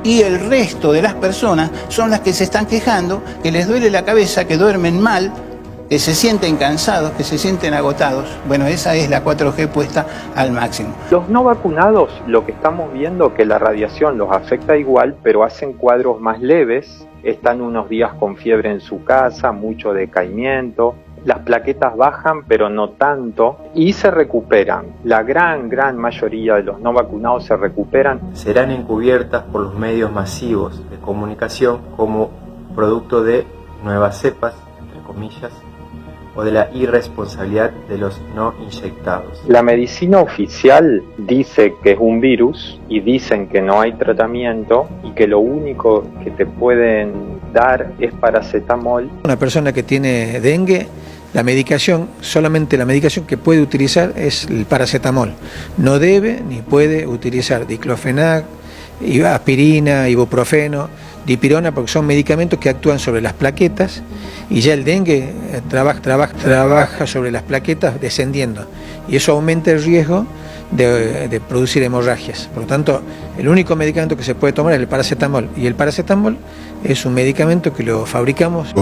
Y el resto de las personas son las que se están quejando, que les duele la cabeza, que duermen mal, que se sienten cansados, que se sienten agotados. Bueno, esa es la 4G puesta al máximo. Los no vacunados, lo que estamos viendo que la radiación los afecta igual, pero hacen cuadros más leves, están unos días con fiebre en su casa, mucho decaimiento, las plaquetas bajan pero no tanto y se recuperan. La gran mayoría de los no vacunados se recuperan. Serán encubiertas por los medios masivos de comunicación como producto de nuevas cepas, entre comillas, o de la irresponsabilidad de los no inyectados. La medicina oficial dice que es un virus y dicen que no hay tratamiento y que lo único que te pueden dar es paracetamol. Una persona que tiene dengue, la medicación, solamente la medicación que puede utilizar es el paracetamol. No debe ni puede utilizar diclofenac, aspirina, ibuprofeno, dipirona, porque son medicamentos que actúan sobre las plaquetas y ya el dengue trabaja sobre las plaquetas descendiendo y eso aumenta el riesgo de producir hemorragias. Por lo tanto, el único medicamento que se puede tomar es el paracetamol y el paracetamol es un medicamento que lo fabricamos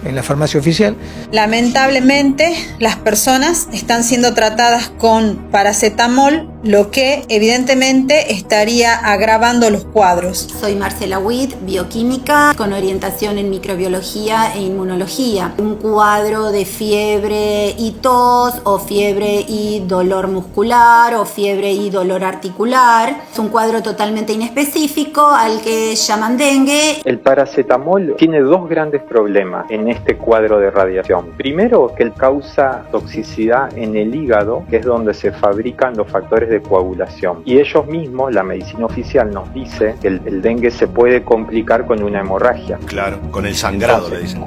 en la farmacia oficial. Lamentablemente, las personas están siendo tratadas con paracetamol, lo que evidentemente estaría agravando los cuadros. Soy Marcela Witt, bioquímica, con orientación en microbiología e inmunología. Un cuadro de fiebre y tos, o fiebre y dolor muscular, o fiebre y dolor articular. Es un cuadro totalmente inespecífico al que llaman dengue. El paracetamol tiene dos grandes problemas en este cuadro de radiación. Primero, que él causa toxicidad en el hígado, que es donde se fabrican los factores de coagulación. Y ellos mismos, la medicina oficial nos dice que el dengue se puede complicar con una hemorragia. Claro, con el sangrado. Entonces, le dicen.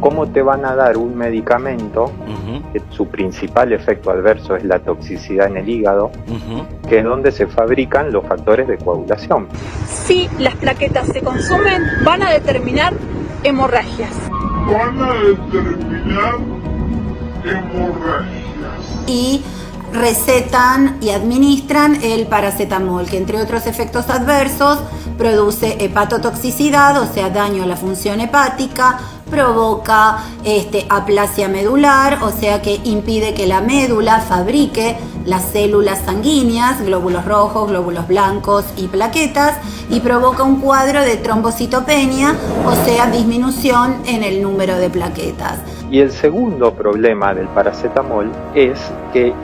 ¿Cómo te van a dar un medicamento que su principal efecto adverso es la toxicidad en el hígado, que es donde se fabrican los factores de coagulación? Si las plaquetas se consumen, van a determinar hemorragias. Y recetan y administran el paracetamol, que entre otros efectos adversos produce hepatotoxicidad, o sea, daño a la función hepática, provoca aplasia medular, o sea que impide que la médula fabrique las células sanguíneas, glóbulos rojos, glóbulos blancos y plaquetas, y provoca un cuadro de trombocitopenia, o sea, disminución en el número de plaquetas. Y el segundo problema del paracetamol es que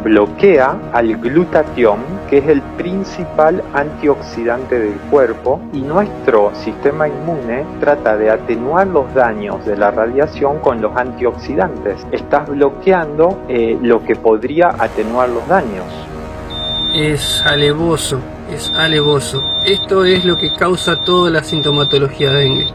bloquea al glutatión, que es el principal antioxidante del cuerpo, y nuestro sistema inmune trata de atenuar los daños de la radiación con los antioxidantes. Estás bloqueando lo que podría atenuar los daños. Es alevoso. Esto es lo que causa toda la sintomatología de dengue.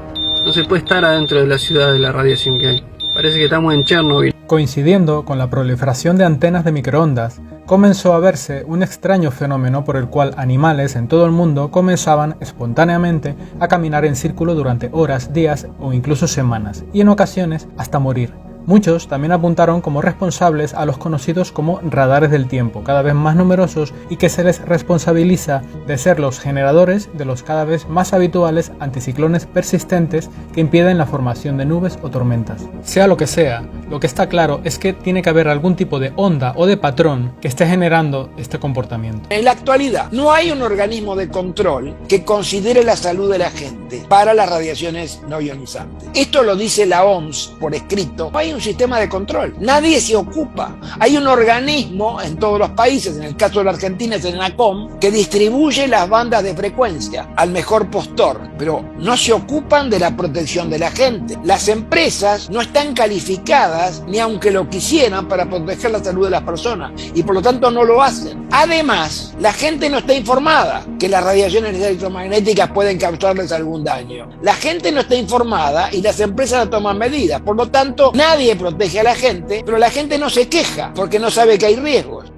No se puede estar adentro de la ciudad de la radiación que hay. Parece que estamos en Chernobyl. Coincidiendo con la proliferación de antenas de microondas, comenzó a verse un extraño fenómeno por el cual animales en todo el mundo comenzaban espontáneamente a caminar en círculo durante horas, días o incluso semanas, y en ocasiones hasta morir. Muchos también apuntaron como responsables a los conocidos como radares del tiempo, cada vez más numerosos y que se les responsabiliza de ser los generadores de los cada vez más habituales anticiclones persistentes que impiden la formación de nubes o tormentas. Sea lo que sea, lo que está claro es que tiene que haber algún tipo de onda o de patrón que esté generando este comportamiento. En la actualidad no hay un organismo de control que considere la salud de la gente para las radiaciones no ionizantes. Esto lo dice la OMS por escrito. No hay un sistema de control, nadie se ocupa. Hay un organismo en todos los países, en el caso de la Argentina es el NACOM, que distribuye las bandas de frecuencia al mejor postor, pero no se ocupan de la protección de la gente. Las empresas no están calificadas, ni aunque lo quisieran, para proteger la salud de las personas, y por lo tanto no lo hacen. Además, la gente no está informada que las radiaciones electromagnéticas pueden causarles algún daño. La gente no está informada y las empresas no toman medidas, por lo tanto nadie protege a la gente, pero la gente no se queja porque no sabe que hay riesgos.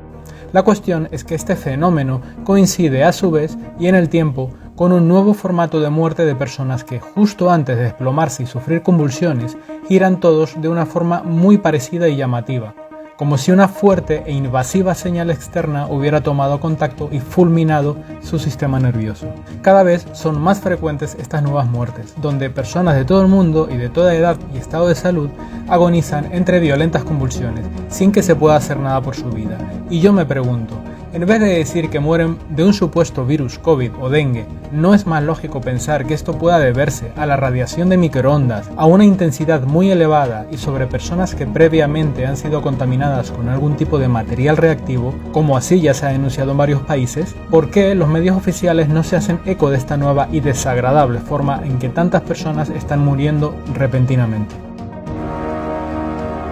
La cuestión es que este fenómeno coincide a su vez y en el tiempo con un nuevo formato de muerte de personas que, justo antes de desplomarse y sufrir convulsiones, giran todos de una forma muy parecida y llamativa, como si una fuerte e invasiva señal externa hubiera tomado contacto y fulminado su sistema nervioso. Cada vez son más frecuentes estas nuevas muertes, donde personas de todo el mundo y de toda edad y estado de salud agonizan entre violentas convulsiones, sin que se pueda hacer nada por su vida. Y yo me pregunto, en vez de decir que mueren de un supuesto virus, COVID o dengue, ¿no es más lógico pensar que esto pueda deberse a la radiación de microondas a una intensidad muy elevada y sobre personas que previamente han sido contaminadas con algún tipo de material reactivo, como así ya se ha denunciado en varios países? ¿Por qué los medios oficiales no se hacen eco de esta nueva y desagradable forma en que tantas personas están muriendo repentinamente?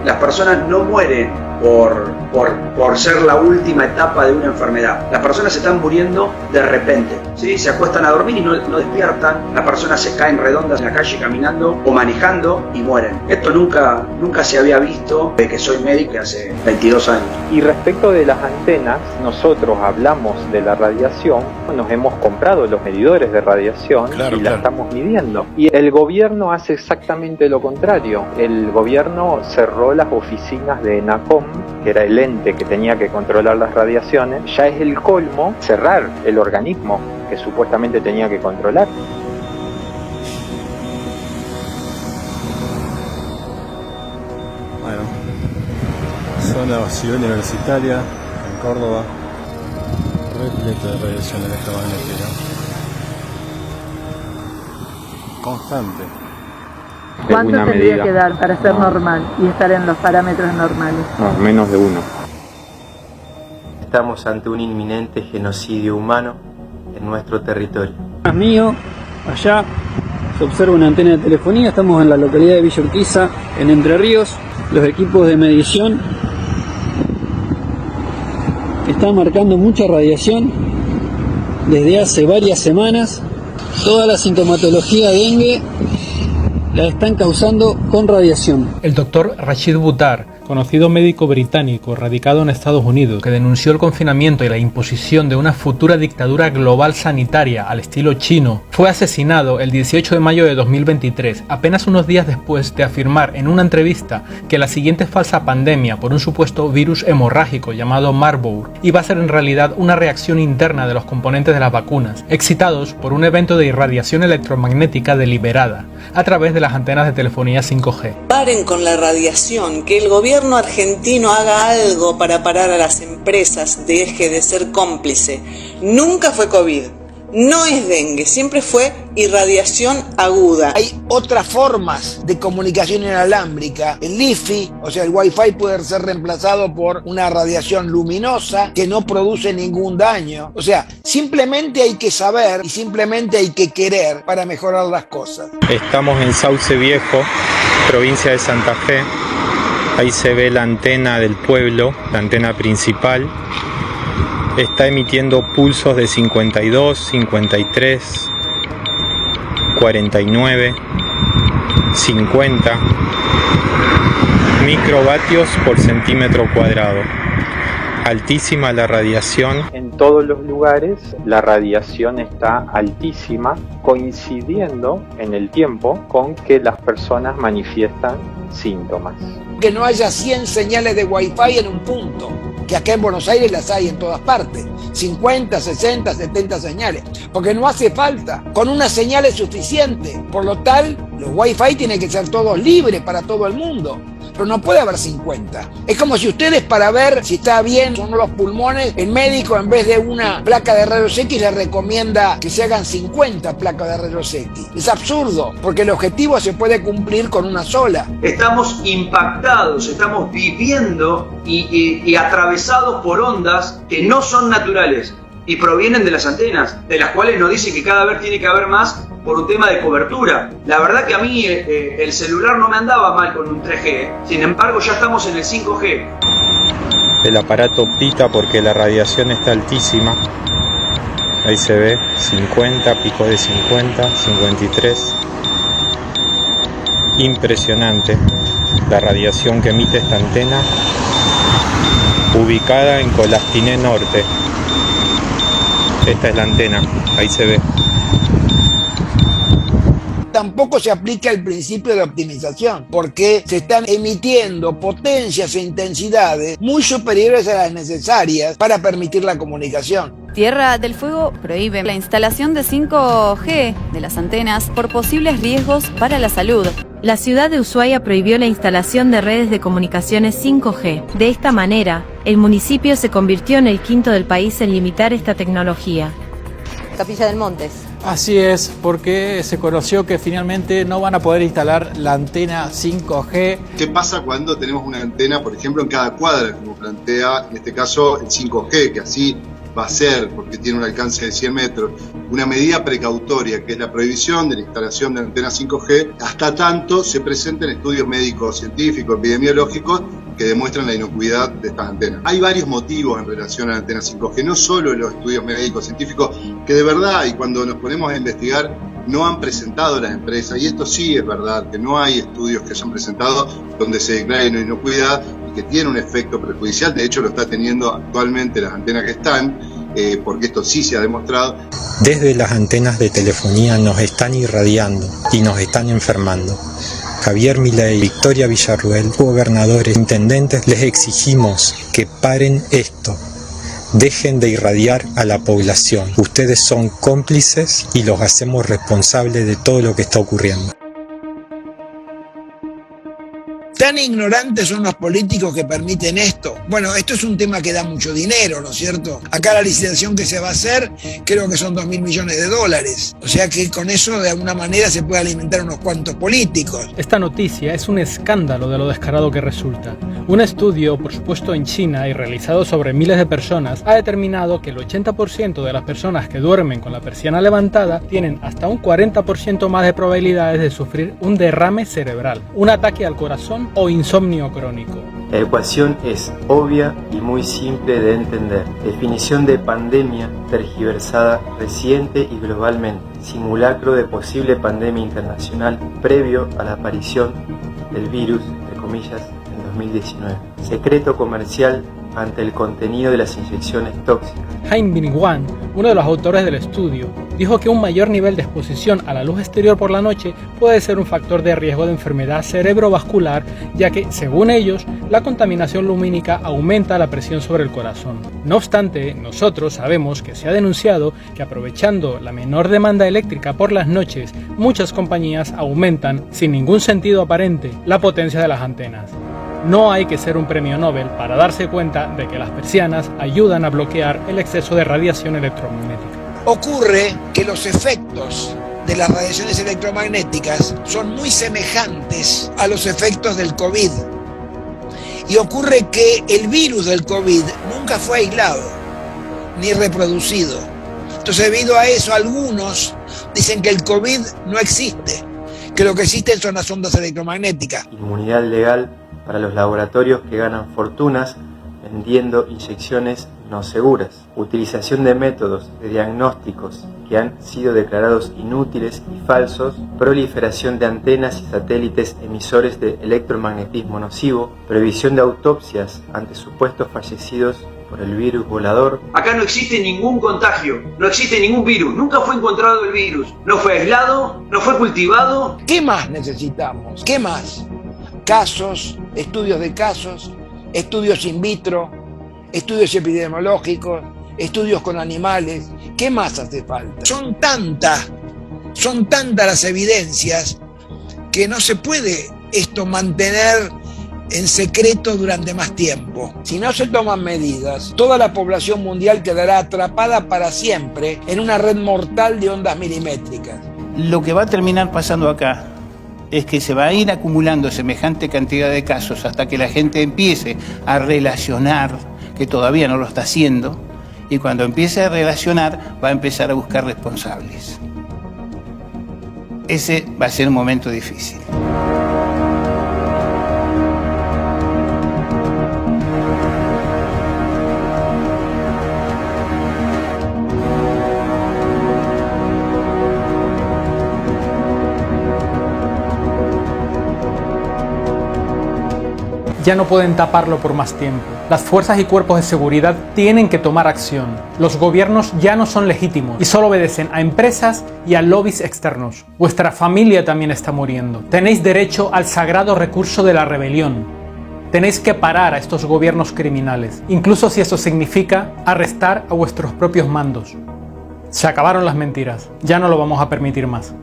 Las personas no mueren por ser la última etapa de una enfermedad. Las personas se están muriendo de repente, ¿sí? Se acuestan a dormir y no despiertan. Las personas se caen redondas en la calle caminando o manejando y mueren. Esto nunca se había visto desde que soy médico hace 22 años. Y respecto de las antenas, nosotros hablamos de la radiación, nos hemos comprado los medidores de radiación y la estamos midiendo. Y el gobierno hace exactamente lo contrario. El gobierno cerró las oficinas de ENACOM, que era el ente que tenía que controlar las radiaciones. Ya es el colmo cerrar el organismo que supuestamente tenía que controlar. Bueno, zona ciudad universitaria en Córdoba, repleto de radiación electromagnética constante. ¿Cuánto tendría que dar para ser normal y estar en los parámetros normales? No, menos de 1. Estamos ante un inminente genocidio humano en nuestro territorio. Mío, allá se observa una antena de telefonía. Estamos en la localidad de Villa Urquiza, en Entre Ríos. Los equipos de medición están marcando mucha radiación desde hace varias semanas. Toda la sintomatología dengue la están causando con radiación. El doctor Rashid Buttar, conocido médico británico radicado en Estados Unidos, que denunció el confinamiento y la imposición de una futura dictadura global sanitaria al estilo chino, fue asesinado el 18 de mayo de 2023, apenas unos días después de afirmar en una entrevista que la siguiente falsa pandemia por un supuesto virus hemorrágico llamado Marburg iba a ser en realidad una reacción interna de los componentes de las vacunas, excitados por un evento de irradiación electromagnética deliberada a través de las antenas de telefonía 5G. Paren con la radiación, que el gobierno argentino haga algo para parar a las empresas, deje de ser cómplice. Nunca fue COVID, no es dengue, siempre fue irradiación aguda. Hay otras formas de comunicación inalámbrica. El LiFi, o sea, el Wi-Fi puede ser reemplazado por una radiación luminosa que no produce ningún daño. O sea, simplemente hay que saber y simplemente hay que querer para mejorar las cosas. Estamos en Sauce Viejo, provincia de Santa Fe. Ahí se ve la antena del pueblo, la antena principal. Está emitiendo pulsos de 52, 53, 49, 50 microvatios por centímetro cuadrado. Altísima la radiación. En todos los lugares la radiación está altísima, coincidiendo en el tiempo con que las personas manifiestan síntomas. Que no haya 100 señales de Wi-Fi en un punto, que acá en Buenos Aires las hay en todas partes, 50, 60, 70 señales, porque no hace falta, con una señal es suficiente. Por lo tal, los Wi-Fi tienen que ser todos libres para todo el mundo, pero no puede haber 50. Es como si ustedes, para ver si está bien o no los pulmones, el médico en vez de una placa de rayos X le recomienda que se hagan 50 placas de rayos X. Es absurdo, porque el objetivo se puede cumplir con una sola. Estamos impactados, estamos viviendo y atravesados por ondas que no son naturales y provienen de las antenas, de las cuales nos dicen que cada vez tiene que haber más por un tema de cobertura. La verdad que a mí el celular no me andaba mal con un 3G, sin embargo ya estamos en el 5G. El aparato pita porque la radiación está altísima. Ahí se ve 50, pico de 50, 53. Impresionante la radiación que emite esta antena, ubicada en Colastiné Norte. Esta es la antena, ahí se ve. tampoco se aplica el principio de optimización, porque se están emitiendo potencias e intensidades muy superiores a las necesarias para permitir la comunicación. Tierra del Fuego prohíbe la instalación de 5G de las antenas por posibles riesgos para la salud. La ciudad de Ushuaia prohibió la instalación de redes de comunicaciones 5G. De esta manera, el municipio se convirtió en el quinto del país en limitar esta tecnología. Capilla del Montes. Así es, porque se conoció que finalmente no van a poder instalar la antena 5G. ¿Qué pasa cuando tenemos una antena, por ejemplo, en cada cuadra, como plantea en este caso el 5G, que así va a ser, porque tiene un alcance de 100 metros, una medida precautoria, que es la prohibición de la instalación de antenas 5G, hasta tanto se presenten estudios médicos, científicos, epidemiológicos, que demuestran la inocuidad de estas antenas. Hay varios motivos en relación a la antena 5G, no solo los estudios médicos, científicos, que de verdad, y cuando nos ponemos a investigar, no han presentado las empresas, y esto sí es verdad, que no hay estudios que hayan presentado donde se declare una inocuidad, que tiene un efecto perjudicial, de hecho lo está teniendo actualmente las antenas que están, porque esto sí se ha demostrado. Desde las antenas de telefonía nos están irradiando y nos están enfermando. Javier Milei, Victoria Villarruel, gobernadores, intendentes, les exigimos que paren esto. Dejen de irradiar a la población. Ustedes son cómplices y los hacemos responsables de todo lo que está ocurriendo. Tan ignorantes son los políticos que permiten esto. Bueno, esto es un tema que da mucho dinero, ¿no es cierto? Acá la licitación que se va a hacer, creo que son 2.000 millones de dólares. O sea que con eso de alguna manera se puede alimentar unos cuantos políticos. Esta noticia es un escándalo de lo descarado que resulta. Un estudio, por supuesto en China y realizado sobre miles de personas, ha determinado que el 80% de las personas que duermen con la persiana levantada tienen hasta un 40% más de probabilidades de sufrir un derrame cerebral, un ataque al corazón o insomnio crónico. La ecuación es obvia y muy simple de entender. Definición de pandemia tergiversada reciente y globalmente. Simulacro de posible pandemia internacional previo a la aparición del virus, entre comillas, en 2019. Secreto comercial ante el contenido de las inyecciones tóxicas. Han Bin-Wan, uno de los autores del estudio, dijo que un mayor nivel de exposición a la luz exterior por la noche puede ser un factor de riesgo de enfermedad cerebrovascular, ya que, según ellos, la contaminación lumínica aumenta la presión sobre el corazón. No obstante, nosotros sabemos que se ha denunciado que aprovechando la menor demanda eléctrica por las noches, muchas compañías aumentan, sin ningún sentido aparente, la potencia de las antenas. No hay que ser un premio Nobel para darse cuenta de que las persianas ayudan a bloquear el exceso de radiación electromagnética. Ocurre que los efectos de las radiaciones electromagnéticas son muy semejantes a los efectos del COVID. Y ocurre que el virus del COVID nunca fue aislado ni reproducido. Entonces, debido a eso, algunos dicen que el COVID no existe, que lo que existen son las ondas electromagnéticas. Inmunidad legal para los laboratorios que ganan fortunas vendiendo inyecciones no seguras. Utilización de métodos de diagnósticos que han sido declarados inútiles y falsos. Proliferación de antenas y satélites emisores de electromagnetismo nocivo. Prohibición de autopsias ante supuestos fallecidos por el virus volador. Acá no existe ningún contagio, no existe ningún virus, nunca fue encontrado el virus, no fue aislado, no fue cultivado. ¿Qué más necesitamos? ¿Qué más? Casos, estudios de casos, estudios in vitro, estudios epidemiológicos, estudios con animales. ¿Qué más hace falta? Son tantas las evidencias que no se puede esto mantener en secreto durante más tiempo. Si no se toman medidas, toda la población mundial quedará atrapada para siempre en una red mortal de ondas milimétricas. Lo que va a terminar pasando acá es que se va a ir acumulando semejante cantidad de casos hasta que la gente empiece a relacionar, que todavía no lo está haciendo, y cuando empiece a relacionar va a empezar a buscar responsables. Ese va a ser un momento difícil. Ya no pueden taparlo por más tiempo. Las fuerzas y cuerpos de seguridad tienen que tomar acción. Los gobiernos ya no son legítimos y solo obedecen a empresas y a lobbies externos. Vuestra familia también está muriendo. Tenéis derecho al sagrado recurso de la rebelión. Tenéis que parar a estos gobiernos criminales, incluso si eso significa arrestar a vuestros propios mandos. Se acabaron las mentiras. Ya no lo vamos a permitir más.